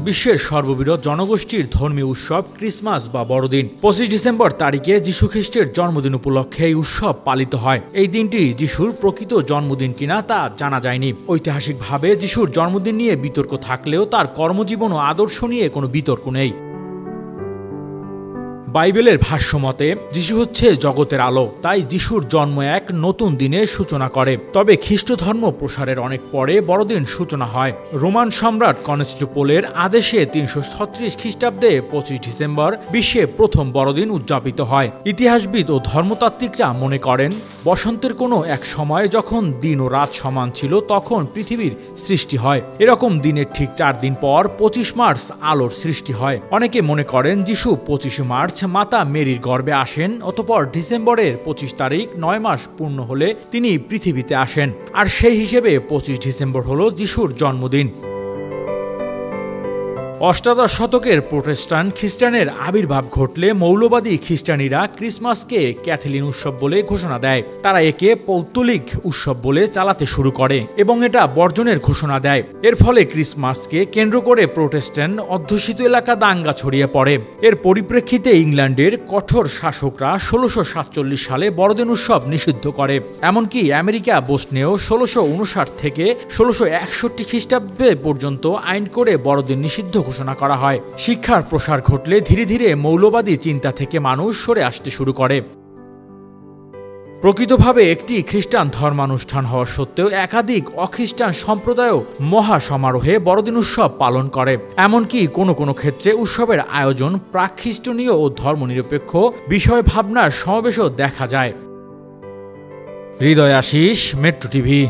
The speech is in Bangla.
বিশ্বের সর্ববৃহৎ জনগোষ্ঠীর ধর্মীয় উৎসব ক্রিসমাস বা বড়দিন 25 ডিসেম্বর তারিখে যীশু খ্রিস্টের জন্মদিন উপলক্ষে এই উৎসব পালিত হয়। এই দিনটি যিশুর প্রকৃত জন্মদিন কিনা তা জানা যায়নি। ঐতিহাসিকভাবে যিশুর জন্মদিন নিয়ে বিতর্ক থাকলেও তার কর্মজীবন ও আদর্শ নিয়ে কোনো বিতর্ক নেই। বাইবেলের ভাষ্যমতে যিশু হচ্ছে জগতের আলো, তাই যিশুর জন্ম এক নতুন দিনের সূচনা করে। তবে খ্রিস্ট ধর্ম প্রসারের অনেক পরে বড়দিন সূচনা হয়। রোমান সম্রাট কনস্টান্টিনোপলের আদেশে 336 খ্রিস্টাব্দে 25 ডিসেম্বর বিশ্বে প্রথম বড়দিন উদযাপিত হয়। ইতিহাসবিদ ও ধর্মতাত্ত্বিকরা মনে করেন বসন্তের কোনো এক সময় যখন দিন ও রাত সমান ছিল তখন পৃথিবীর সৃষ্টি হয়। এরকম দিনের ঠিক 4 দিন পর 25 মার্চ আলোর সৃষ্টি হয়। অনেকে মনে করেন যিশু 25 মার্চ মাতা মেরির গর্ভে আসেন, অতঃপর ডিসেম্বরের 25 তারিখ 9 মাস পূর্ণ হলে তিনি পৃথিবীতে আসেন, আর সেই হিসেবে 25 ডিসেম্বর হলো যিশুর জন্মদিন। অষ্টাদশ শতকের প্রোটেস্ট্যান্ট খ্রিস্টানের আবির্ভাব ঘটলে মৌলবাদী খ্রিস্টানিরা ক্রিসমাসকে ক্যাথলিক উৎসব বলে ঘোষণা দেয়। তারা একে পৌত্তলিক উৎসব বলে চালাতে শুরু করে এবং এটা বর্জনের ঘোষণা দেয়। এর ফলে ক্রিসমাসকে কেন্দ্র করে প্রোটেস্ট্যান্ট অধ্যুষিত এলাকা দাঙ্গা ছড়িয়ে পড়ে। এর পরিপ্রেক্ষিতে ইংল্যান্ডের কঠোর শাসকরা 1647 সালে বড়দিন উৎসব নিষিদ্ধ করে। এমনকি আমেরিকা বসনেও 1659 থেকে 1661 খ্রিস্টাব্দে পর্যন্ত আইন করে বড়দিন নিষিদ্ধ ঘোষণা করা হয়। শিক্ষার প্রসার ঘটলে ধীরে ধীরে মৌলবাদী চিন্তা থেকে মানুষ সরে আসতে শুরু করে। প্রকৃতভাবে একটি খ্রিস্টান ধর্মানুষ্ঠান হওয়া সত্ত্বেও একাধিক অখ্রিস্টান সম্প্রদায়ও মহা সমারোহে বড়দিন উৎসব পালন করে। এমনকি কোনো কোনো ক্ষেত্রে উৎসবের আয়োজন প্রাক খ্রিস্টীয় ও ধর্মনিরপেক্ষ বিষয় ভাবনার সমাবেশও দেখা যায়। হৃদয় আশিস, মেট্রো টিভি।